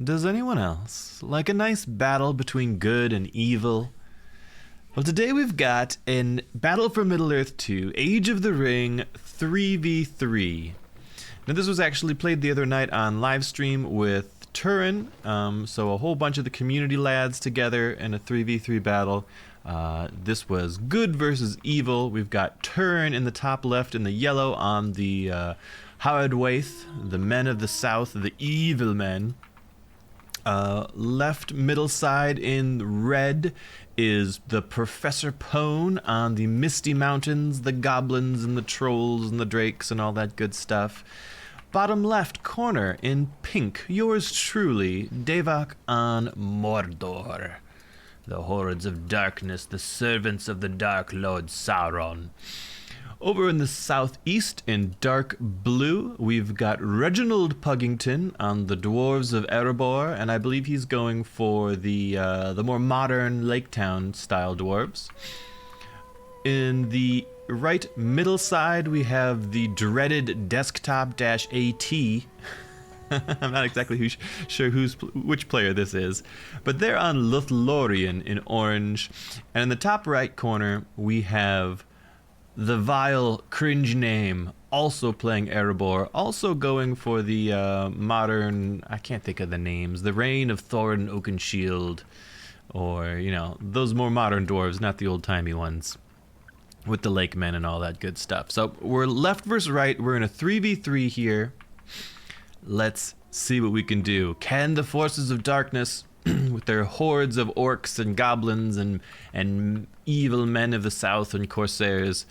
Does anyone else like a nice battle between good and evil? Well, today we've got an Battle for Middle-earth 2, Age of the Ring 3v3. Now, this was actually played the other night on live stream with Turin, so a whole bunch of the community lads together in a 3v3 battle. This was good versus evil. We've got Turin in the top left in the yellow on the Howardwaith, the men of the south, the evil men. Left middle side in red is the Professor Pone on the Misty Mountains, the goblins and the trolls and the drakes and all that good stuff. Bottom left corner in pink, yours truly, Davok on Mordor. The hordes of darkness, the servants of the Dark Lord Sauron. Over in the southeast in dark blue, we've got Reginald Puggington on the Dwarves of Erebor, and I believe he's going for the more modern Lake Town style dwarves. In the right middle side, we have the dreaded Desktop-AT. I'm not exactly sure which player this is, but they're on Lothlorien in orange. And in the top right corner, we have the vile cringe name, also playing Erebor, also going for the modern, I can't think of the names, the Reign of Thorin Oakenshield, or, you know, those more modern dwarves, not the old-timey ones, with the lake men and all that good stuff. So we're left versus right, we're in a 3v3 here. Let's see what we can do. Can the forces of darkness, with their hordes of orcs and goblins and evil men of the south and corsairs,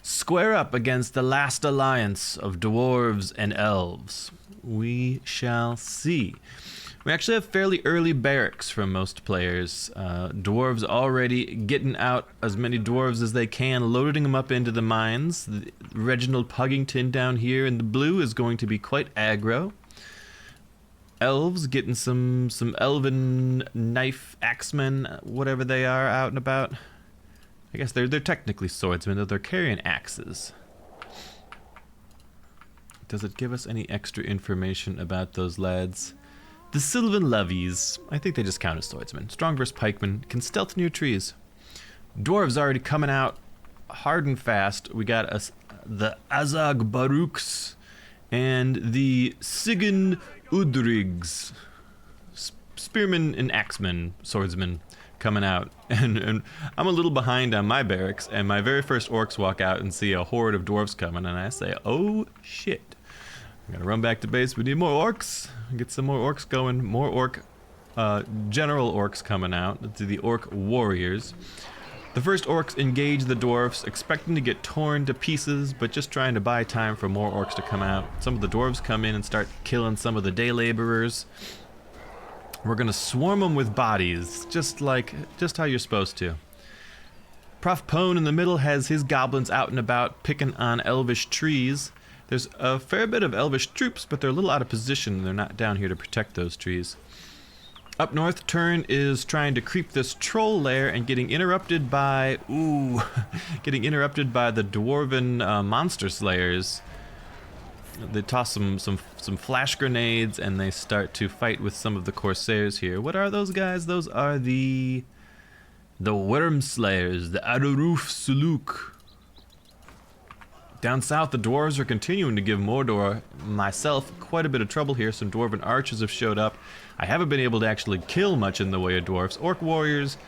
square up against the last alliance of dwarves and elves? We shall see. We actually have fairly early barracks from most players. Dwarves already getting out as many dwarves as they can, loading them up into the mines. Reginald Puggington down here in the blue is going to be quite aggro. Elves getting some elven knife axemen, whatever they are, out and about. I guess they're technically swordsmen, though they're carrying axes. Does it give us any extra information about those lads? The Sylvan Levies, I think they just count as swordsmen. Strong versus pikemen, can stealth near trees. Dwarves already coming out hard and fast. We got the Azag Baruchs and the Sigyn Udrigs, spearmen and axemen, swordsmen, coming out. And I'm a little behind on my barracks, and my very first orcs walk out and see a horde of dwarves coming, and I say, oh shit. I'm gonna run back to base. We need more orcs. Get some more orcs going. More general orcs coming out. To the orc warriors. The first orcs engage the dwarves, expecting to get torn to pieces, but just trying to buy time for more orcs to come out. Some of the dwarves come in and start killing some of the day laborers. We're gonna swarm them with bodies, just how you're supposed to. Prof Pone in the middle has his goblins out and about, picking on elvish trees. There's a fair bit of elvish troops, but they're a little out of position. They're not down here to protect those trees. Up north, Turin is trying to creep this troll lair and getting interrupted by, the dwarven monster slayers. They toss some flash grenades and they start to fight with some of the corsairs here. What are those guys? Those are the worm slayers, the Aruruf Suluk. Down south, the dwarves are continuing to give Mordor, myself, quite a bit of trouble here. Some dwarven archers have showed up. I haven't been able to actually kill much in the way of dwarves. Orc warriors,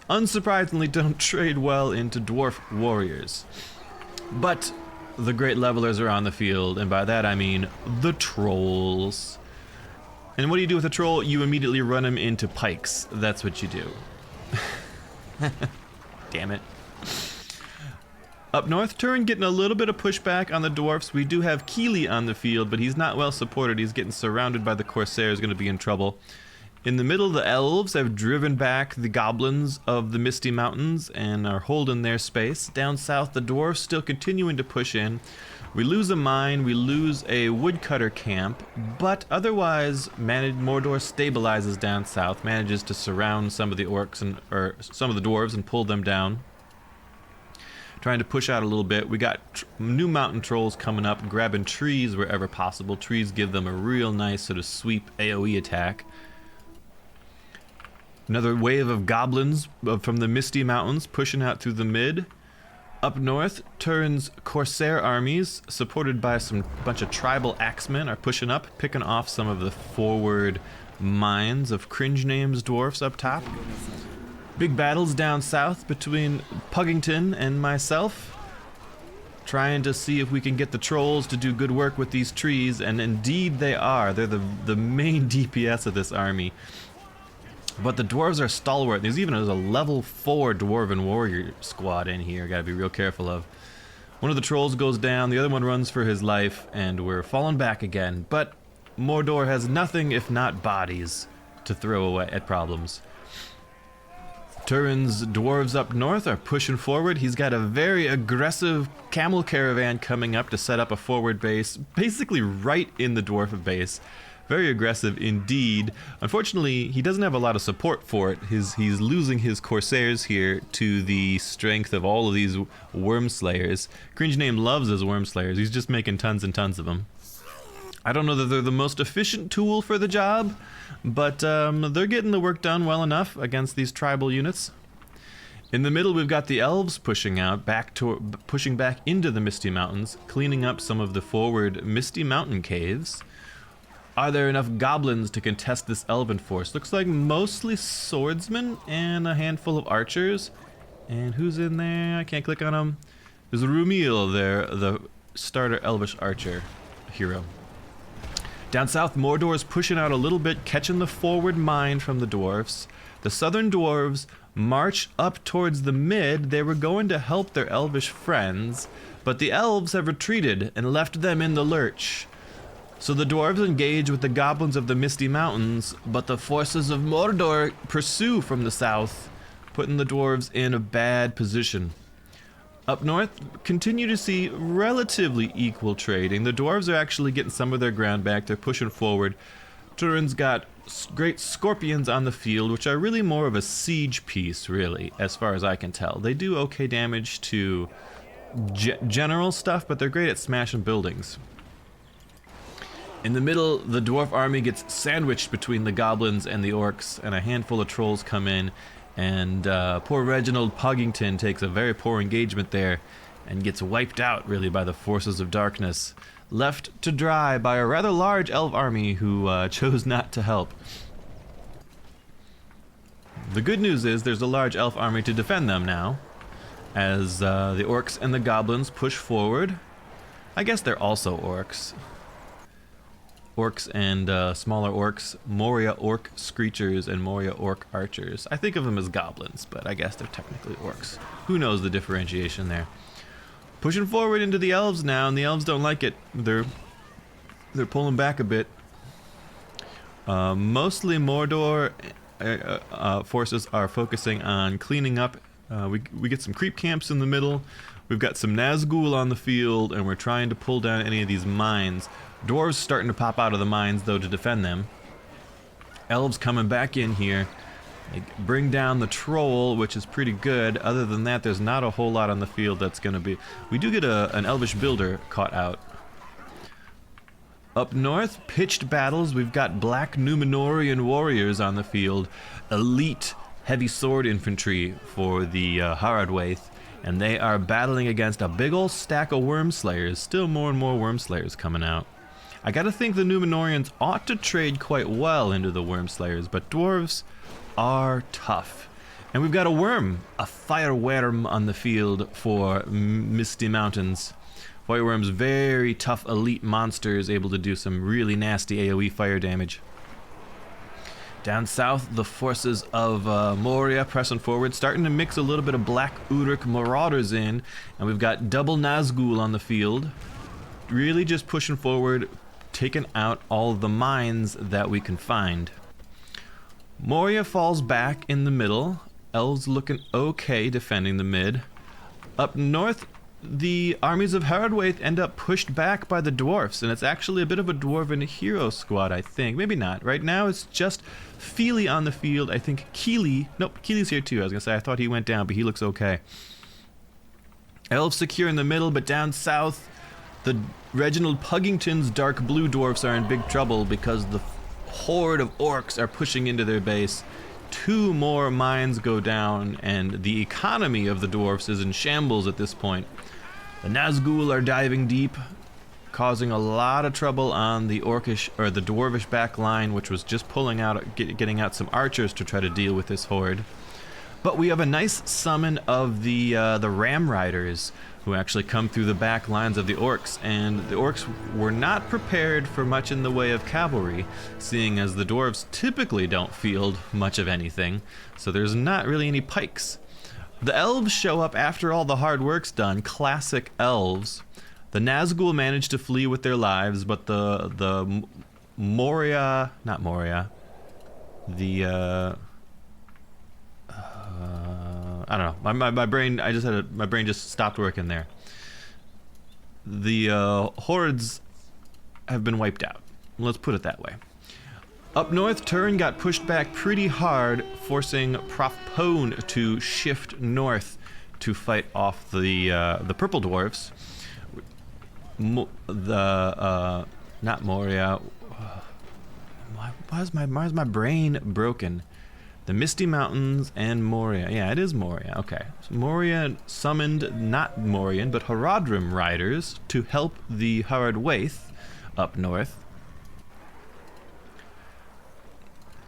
unsurprisingly, don't trade well into dwarf warriors. But the great levelers are on the field, and by that I mean the trolls. And what do you do with a troll? You immediately run him into pikes. That's what you do. Damn it. Up north, Turin getting a little bit of pushback on the dwarfs. We do have Keely on the field, but he's not well supported. He's getting surrounded by the corsairs, going to be in trouble. In the middle, the elves have driven back the goblins of the Misty Mountains and are holding their space. Down south, the dwarves still continuing to push in. We lose a mine, we lose a woodcutter camp, but otherwise, Mordor stabilizes down south, manages to surround some of the orcs or some of the dwarves and pull them down. trying to push out a little bit. We got new mountain trolls coming up, grabbing trees wherever possible. Trees give them a real nice sort of sweep AoE attack. Another wave of goblins from the Misty Mountains pushing out through the mid. Up north, Turin's Corsair armies, supported by some bunch of tribal axemen, are pushing up, picking off some of the forward mines of Cringe Names dwarfs up top. Big battles down south between Puggington and myself, trying to see if we can get the trolls to do good work with these trees, and indeed they are. They're the main DPS of this army. But the dwarves are stalwart. There's a level 4 dwarven warrior squad in here. Gotta be real careful of. One of the trolls goes down, the other one runs for his life, and we're falling back again. But Mordor has nothing if not bodies to throw away at problems. Turin's dwarves up north are pushing forward. He's got a very aggressive camel caravan coming up to set up a forward base, basically right in the dwarf base. Very aggressive indeed. Unfortunately, he doesn't have a lot of support for it. He's losing his Corsairs here to the strength of all of these Worm Slayers. Cringe Name loves his Worm Slayers. He's just making tons and tons of them. I don't know that they're the most efficient tool for the job, but they're getting the work done well enough against these tribal units. In the middle, we've got the elves pushing out, pushing back into the Misty Mountains, cleaning up some of the forward Misty Mountain caves. Are there enough goblins to contest this elven force? Looks like mostly swordsmen and a handful of archers. And who's in there? I can't click on him. There's Rumiel there, the starter elvish archer hero. Down south, Mordor's pushing out a little bit, catching the forward mine from the dwarves. The southern dwarves march up towards the mid. They were going to help their elvish friends, but the elves have retreated and left them in the lurch. So the dwarves engage with the goblins of the Misty Mountains, but the forces of Mordor pursue from the south, putting the dwarves in a bad position. Up north, continue to see relatively equal trading. The dwarves are actually getting some of their ground back. They're pushing forward. Turin's got great scorpions on the field, which are really more of a siege piece, really, as far as I can tell. They do okay damage to general stuff, but they're great at smashing buildings. In the middle, the dwarf army gets sandwiched between the goblins and the orcs, and a handful of trolls come in, and poor Reginald Puggington takes a very poor engagement there and gets wiped out, really, by the forces of darkness, left to dry by a rather large elf army who chose not to help. The good news is there's a large elf army to defend them now, as the orcs and the goblins push forward. I guess they're also orcs. Orcs and smaller orcs, Moria orc screechers and Moria orc archers. I think of them as goblins, but I guess they're technically orcs. Who knows the differentiation there? Pushing forward into the elves now, and the elves don't like it. They're pulling back a bit. Mostly Mordor forces are focusing on cleaning up. We get some creep camps in the middle. We've got some Nazgul on the field, and we're trying to pull down any of these mines. Dwarves starting to pop out of the mines, though, to defend them. Elves coming back in here. They bring down the troll, which is pretty good. Other than that, there's not a whole lot on the field that's going to be... We do get an elvish builder caught out. Up north, pitched battles. We've got black Numenorian warriors on the field. Elite heavy sword infantry for the Haradwaith. And they are battling against a big old stack of Worm Slayers. Still more and more Worm Slayers coming out. I gotta think the Numenorians ought to trade quite well into the Worm Slayers, but dwarves are tough. And we've got a fire worm on the field for Misty Mountains. Fireworms, very tough elite monsters, able to do some really nasty AoE fire damage. Down south, the forces of Moria pressing forward, starting to mix a little bit of Black Uruk Marauders in, and we've got double Nazgul on the field. Really just pushing forward, taking out all the mines that we can find. Moria falls back in the middle. Elves looking okay defending the mid. Up north, the armies of Haradwaith end up pushed back by the dwarfs, and it's actually a bit of a dwarven hero squad, I think. Maybe not. Right now it's just Feely on the field. I think Keely... Nope, Keely's here too. I was going to say I thought he went down, but he looks okay. Elves secure in the middle, but down south, the Reginald Puggington's dark blue dwarfs are in big trouble because the horde of orcs are pushing into their base. 2 more mines go down, and the economy of the dwarfs is in shambles at this point. The Nazgul are diving deep, causing a lot of trouble on the orcish or the dwarvish back line, which was just pulling out, getting out some archers to try to deal with this horde. But we have a nice summon of the Ram Riders, who actually come through the back lines of the orcs, and the orcs were not prepared for much in the way of cavalry, seeing as the dwarves typically don't field much of anything, so there's not really any pikes. The elves show up after all the hard work's done, classic elves. The Nazgul manage to flee with their lives, but the Moria, not Moria, the I don't know. My brain. My brain just stopped working there. The hordes have been wiped out. Let's put it that way. Up north, Turin got pushed back pretty hard, forcing Prof Pone to shift north to fight off the purple dwarfs. Not Moria. Why is my brain broken? The Misty Mountains and Moria. Yeah, it is Moria. Okay. So Moria summoned not Morian, but Haradrim riders to help the Haradwaith up north.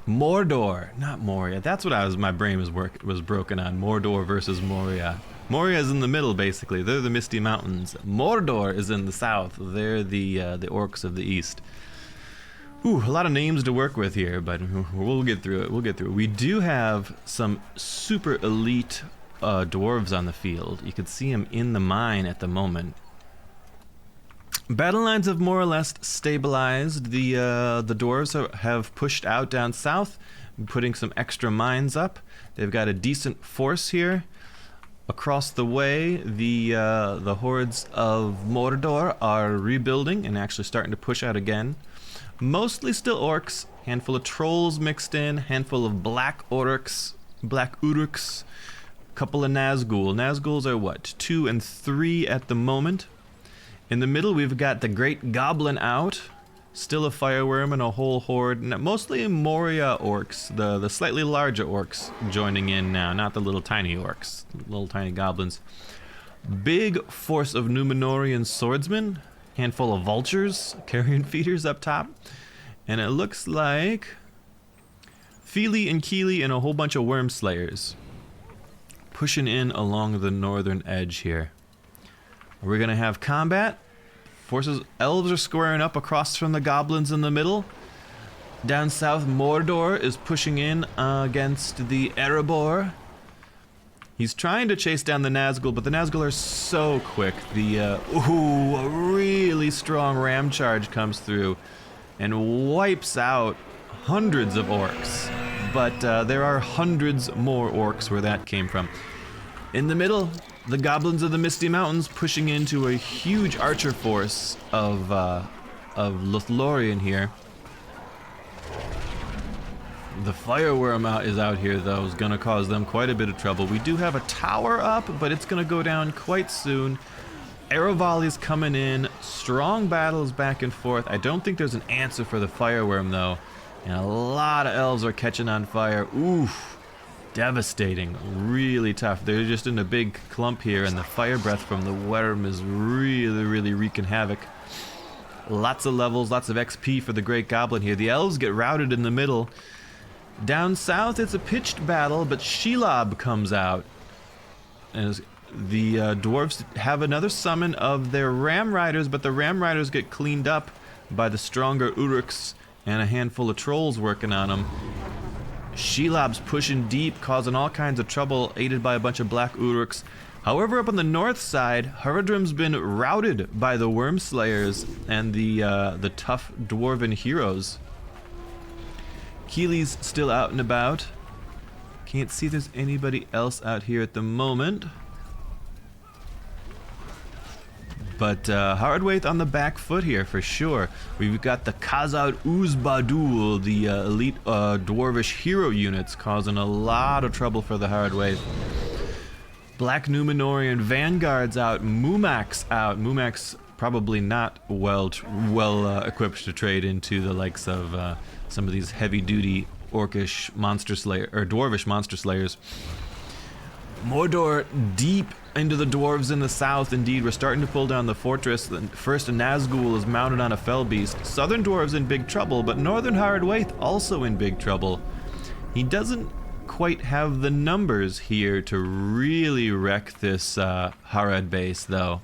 Mordor, not Moria. That's what my brain was broken on. Mordor versus Moria. Moria is in the middle, basically. They're the Misty Mountains. Mordor is in the south. They're the orcs of the east. Ooh, a lot of names to work with here, but we'll get through it. We do have some super elite dwarves on the field. You can see them in the mine at the moment. Battle lines have more or less stabilized. The dwarves have pushed out down south, putting some extra mines up. They've got a decent force here. Across the way, the hordes of Mordor are rebuilding and actually starting to push out again. Mostly still orcs, handful of trolls mixed in, handful of black uruks, couple of Nazgul. Nazguls are what, 2 and 3 at the moment. In the middle we've got the Great Goblin out, still a fireworm and a whole horde, mostly Moria orcs, the slightly larger orcs joining in now, not the little tiny orcs, little tiny goblins. Big force of Numenorian swordsmen. Handful of vultures, carrion feeders up top, and it looks like Feely and Keely and a whole bunch of worm slayers pushing in along the northern edge here. Are we gonna have combat? Elves are squaring up across from the goblins in the middle. Down south, Mordor is pushing in against the Erebor. He's trying to chase down the Nazgul, but the Nazgul are so quick. A really strong ram charge comes through and wipes out hundreds of orcs. But there are hundreds more orcs where that came from. In the middle, the goblins of the Misty Mountains pushing into a huge archer force of Lothlorien here. The fireworm is out here, though, is going to cause them quite a bit of trouble. We do have a tower up, but it's going to go down quite soon. Arrow volleys coming in. Strong battles back and forth. I don't think there's an answer for the fireworm, though. And a lot of elves are catching on fire. Oof. Devastating. Really tough. They're just in a big clump here, and the fire breath from the worm is really, really wreaking havoc. Lots of levels, lots of XP for the Great Goblin here. The elves get routed in the middle. Down south, it's a pitched battle, but Shelob comes out. And the dwarves have another summon of their Ram Riders, but the Ram Riders get cleaned up by the stronger Uruks and a handful of trolls working on them. Shelob's pushing deep, causing all kinds of trouble, aided by a bunch of black Uruks. However, up on the north side, Haradrim's been routed by the Worm Slayers and the tough dwarven heroes. Keely's still out and about. Can't see there's anybody else out here at the moment. But Haradwaith on the back foot here for sure. We've got the Khazad Uzbadul, the elite dwarvish hero units, causing a lot of trouble for the Haradwaith. Black Numenorian vanguards out, Mumax out. Mumax probably not well equipped to trade into the likes of some of these heavy-duty orcish monster slayer or dwarvish monster slayers. Mordor deep into the dwarves in the south. Indeed, we're starting to pull down the fortress. First, Nazgul is mounted on a fell beast. Southern dwarves in big trouble, but northern Haradwaith also in big trouble. He doesn't quite have the numbers here to really wreck this Harad base, though.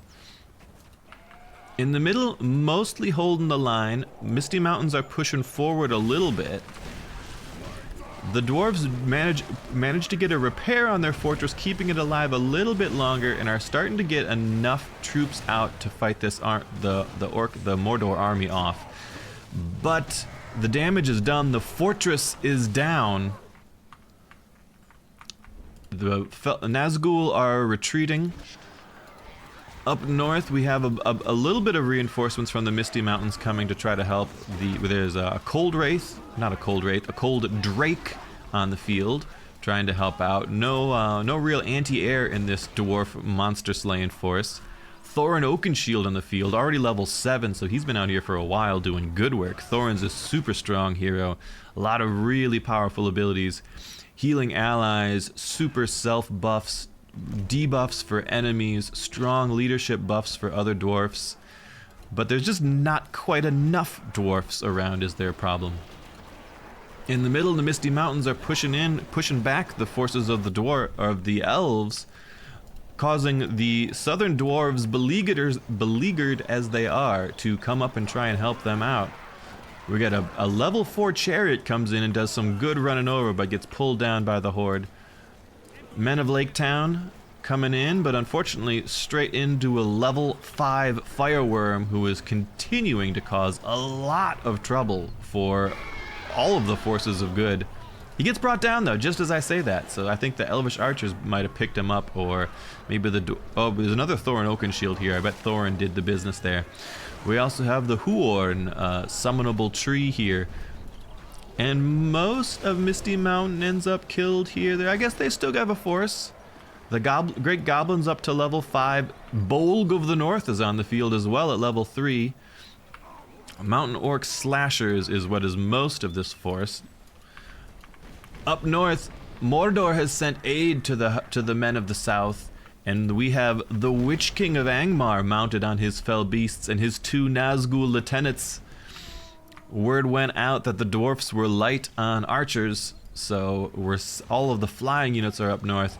In the middle, mostly holding the line. Misty Mountains are pushing forward a little bit. The dwarves manage to get a repair on their fortress, keeping it alive a little bit longer, and are starting to get enough troops out to fight this the Mordor army off. But the damage is done. The fortress is down. The Nazgul are retreating. Up north, we have a little bit of reinforcements from the Misty Mountains coming to try to help. There's a cold wraith, not a cold wraith, a cold drake on the field, trying to help out. No real anti-air in this dwarf monster slaying force. Thorin Oakenshield on the field, already level 7, so he's been out here for a while doing good work. Thorin's a super strong hero, a lot of really powerful abilities, healing allies, super self buffs, debuffs for enemies, strong leadership buffs for other dwarfs. But there's just not quite enough dwarfs around is their problem. In the middle, the Misty Mountains are pushing back the forces of the elves, causing the southern dwarves, beleaguered as they are, to come up and try and help them out. We got a level 4 chariot comes in and does some good running over, but gets pulled down by the horde. Men of Lake Town coming in, but unfortunately straight into a level 5 fireworm who is continuing to cause a lot of trouble for all of the forces of good. He gets brought down though, just as I say that, so I think the Elvish archers might have picked him up, or maybe there's another Thorin Oakenshield here. I bet Thorin did the business there. We also have the Huorn, summonable tree here. And most of Misty Mountain ends up killed here. I guess they still have a force. The Great Goblin's up to level 5. Bolg of the North is on the field as well at level 3. Mountain Orc Slashers is what is most of this force. Up north, Mordor has sent aid to the men of the south, and we have the Witch King of Angmar mounted on his fell beasts and his 2 Nazgul lieutenants. Word went out that the dwarfs were light on archers, so all of the flying units are up north.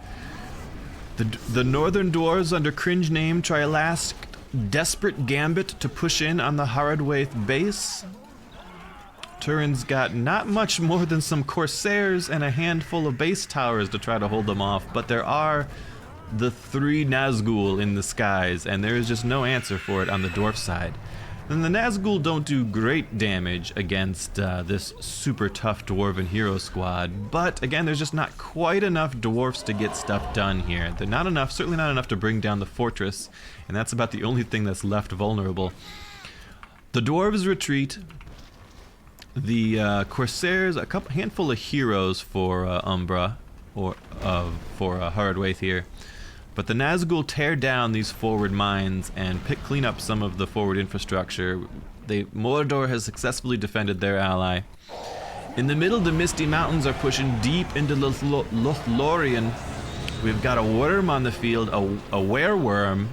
The northern dwarves under cringe name try a last desperate gambit to push in on the Haradwaith base. Turin's got not much more than some corsairs and a handful of base towers to try to hold them off, but there are the 3 Nazgul in the skies, and there is just no answer for it on the dwarf side. And the Nazgul don't do great damage against this super tough dwarven hero squad, but again, there's just not quite enough dwarfs to get stuff done here. They're not enough, certainly not enough to bring down the fortress, and that's about the only thing that's left vulnerable. The dwarves retreat. The corsairs, a handful of heroes for Umbra, or for Haradwaith here. But the Nazgul tear down these forward mines and clean up some of the forward infrastructure. Mordor has successfully defended their ally. In the middle, the Misty Mountains are pushing deep into Lothlorien. We've got a worm on the field, a wereworm,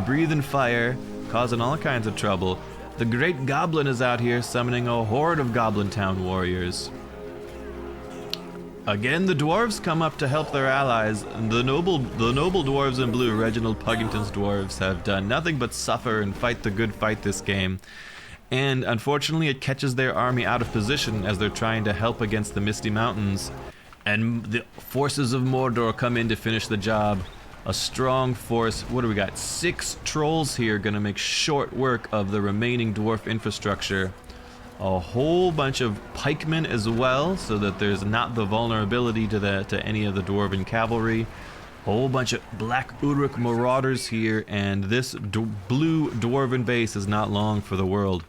breathing fire, causing all kinds of trouble. The Great Goblin is out here summoning a horde of Goblin Town warriors. Again, the dwarves come up to help their allies. The noble dwarves in blue, Reginald Puggington's dwarves, have done nothing but suffer and fight the good fight this game. And unfortunately, it catches their army out of position as they're trying to help against the Misty Mountains. And the forces of Mordor come in to finish the job. A strong force. What do we got? 6 trolls here gonna make short work of the remaining dwarf infrastructure. A whole bunch of pikemen as well, so that there's not the vulnerability to any of the dwarven cavalry. A whole bunch of black Uruk marauders here, and this blue dwarven base is not long for the world.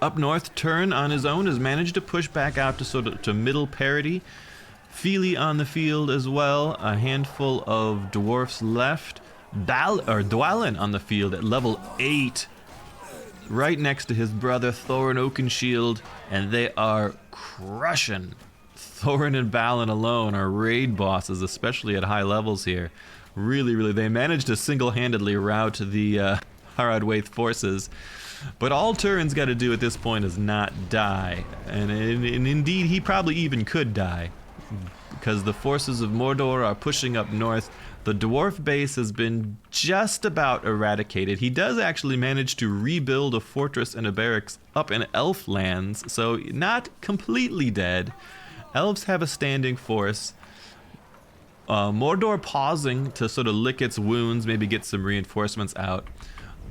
Up north, Turn on his own has managed to push back out to middle parity. Feely on the field as well. A handful of dwarfs left. Dwalin on the field at level 8. Right next to his brother Thorin Oakenshield. And they are crushing. Thorin and Balin alone are raid bosses, especially at high levels here. Really, they managed to single-handedly rout the Harad Waith forces. But all Turin's got to do at this point is not die. And indeed, he probably even could die. Because the forces of Mordor are pushing up north. The dwarf base has been just about eradicated. He does actually manage to rebuild a fortress and a barracks up in elf lands, so not completely dead. Elves have a standing force. Mordor pausing to sort of lick its wounds, maybe get some reinforcements out.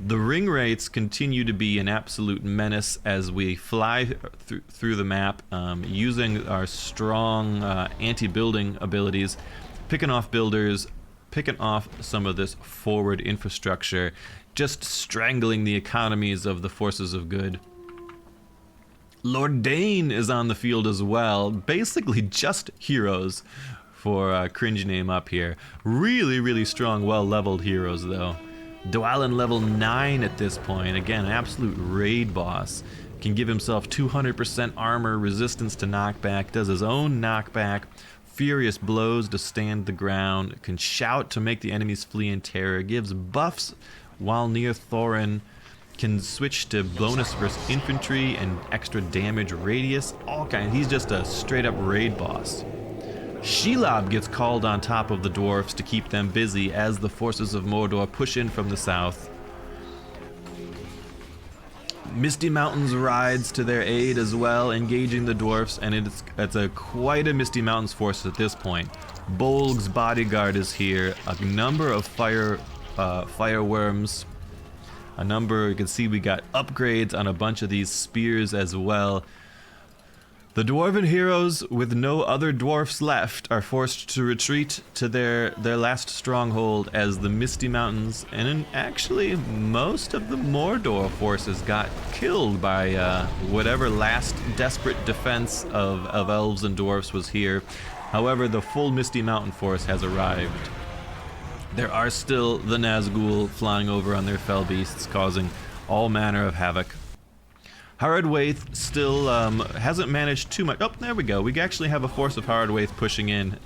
The ring wraiths continue to be an absolute menace as we fly through the map, using our strong anti-building abilities, picking off builders, picking off some of this forward infrastructure, just strangling the economies of the forces of good. Lord Dane is on the field as well, basically just heroes for cringe name up here. Really strong, well-leveled heroes though. Dwalin level 9 at this point, again, an absolute raid boss. Can give himself 200% armor, resistance to knockback, does his own knockback, furious blows to stand the ground, can shout to make the enemies flee in terror, gives buffs while near Thorin, can switch to bonus versus infantry and extra damage radius, all kinds. He's just a straight up raid boss. Shelob gets called on top of the dwarfs to keep them busy as the forces of Mordor push in from the south. Misty Mountains rides to their aid as well, engaging the dwarfs, and it's quite a Misty Mountains force at this point. Bolg's bodyguard is here, a number of fireworms, a number, you can see we got upgrades on a bunch of these spears as well. The dwarven heroes, with no other dwarfs left, are forced to retreat to their last stronghold as the Misty Mountains, and actually most of the Mordor forces got killed by whatever last desperate defense of elves and dwarfs was here. However, the full Misty Mountain force has arrived. There are still the Nazgul flying over on their fell beasts, causing all manner of havoc. Harad Waith still hasn't managed too much. Oh, there we go. We actually have a force of Harad Waith pushing in.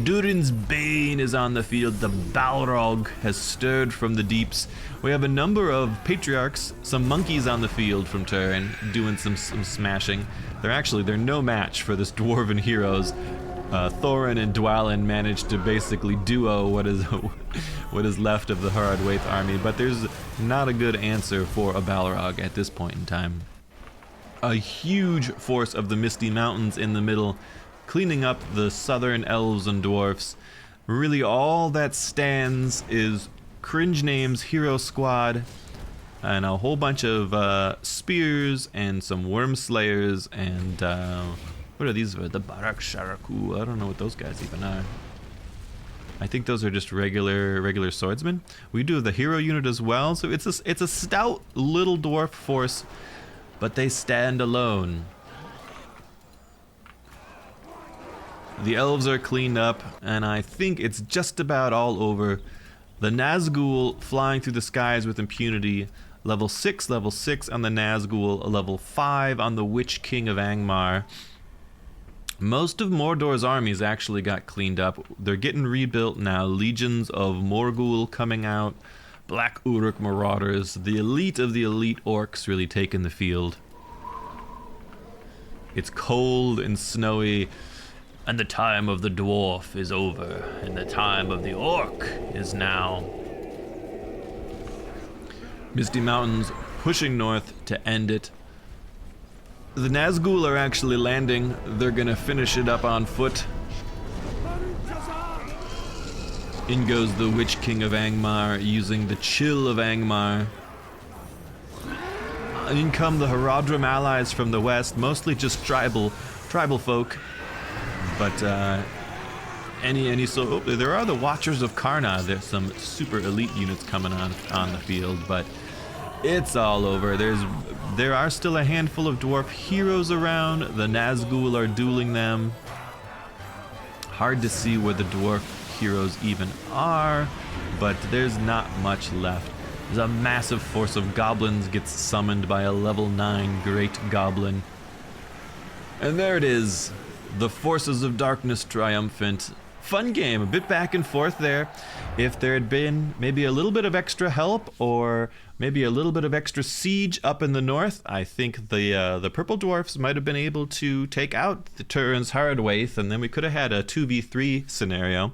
Durin's Bane is on the field. The Balrog has stirred from the deeps. We have a number of patriarchs, some monkeys on the field from Turin, doing some smashing. They're no match for this dwarven heroes. Thorin and Dwalin managed to basically duo what is left of the Harad Waith army, but there's not a good answer for a Balrog at this point in time. A huge force of the Misty Mountains in the middle, cleaning up the southern elves and dwarfs. Really all that stands is Cringe Name's hero squad and a whole bunch of spears and some worm slayers and what are these? The Barak Sharaku. I don't know what those guys even are. I think those are just regular swordsmen. We do have the hero unit as well, so it's a stout little dwarf force, but they stand alone. The elves are cleaned up, and I think it's just about all over. The Nazgul flying through the skies with impunity. Level 6 on the Nazgul, level 5 on the Witch King of Angmar. Most of Mordor's armies actually got cleaned up. They're getting rebuilt now. Legions of Morgul coming out. Black Uruk marauders. The elite of the elite orcs really taking the field. It's cold and snowy, and the time of the dwarf is over, and the time of the orc is now. Misty Mountains pushing north to end it. The Nazgul are actually landing. They're gonna finish it up on foot. In goes the Witch King of Angmar, using the chill of Angmar. In come the Haradrim allies from the west, mostly just tribal folk. But there are the Watchers of Karna. There's some super elite units coming on the field, but it's all over. There are still a handful of dwarf heroes around. The Nazgul are dueling them. Hard to see where the dwarf heroes even are, but there's not much left. There's a massive force of goblins gets summoned by a level 9 great goblin. And there it is, the forces of darkness triumphant. Fun game, a bit back and forth there. If there had been maybe a little bit of extra help or maybe a little bit of extra siege up in the north, I think the purple dwarfs might have been able to take out the Turin's Hardwaith, and then we could have had a 2v3 scenario.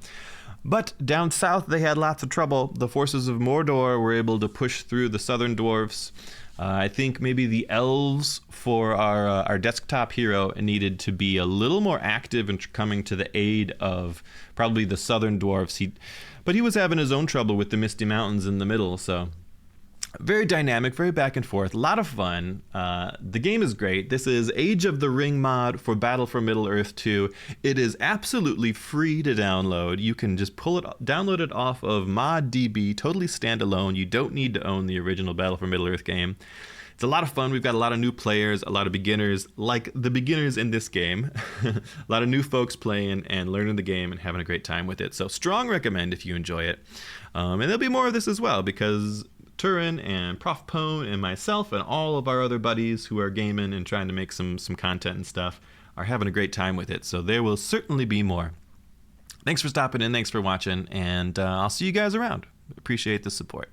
But down south they had lots of trouble. The forces of Mordor were able to push through the southern dwarfs. I think maybe the elves for our desktop hero needed to be a little more active in coming to the aid of probably the southern dwarfs. But he was having his own trouble with the Misty Mountains in the middle, so very dynamic, very back and forth, a lot of fun. The game is great. This is Age of the Ring mod for Battle for Middle-earth 2. It is absolutely free to download. You can just download it off of ModDB, totally standalone. You don't need to own the original Battle for Middle-earth game. It's a lot of fun. We've got a lot of new players, a lot of beginners, like the beginners in this game. A lot of new folks playing and learning the game and having a great time with it. So strong recommend if you enjoy it. And there'll be more of this as well, because Turin and Prof Pone and myself and all of our other buddies who are gaming and trying to make some content and stuff are having a great time with it. So there will certainly be more. Thanks for stopping in. Thanks for watching. And I'll see you guys around. Appreciate the support.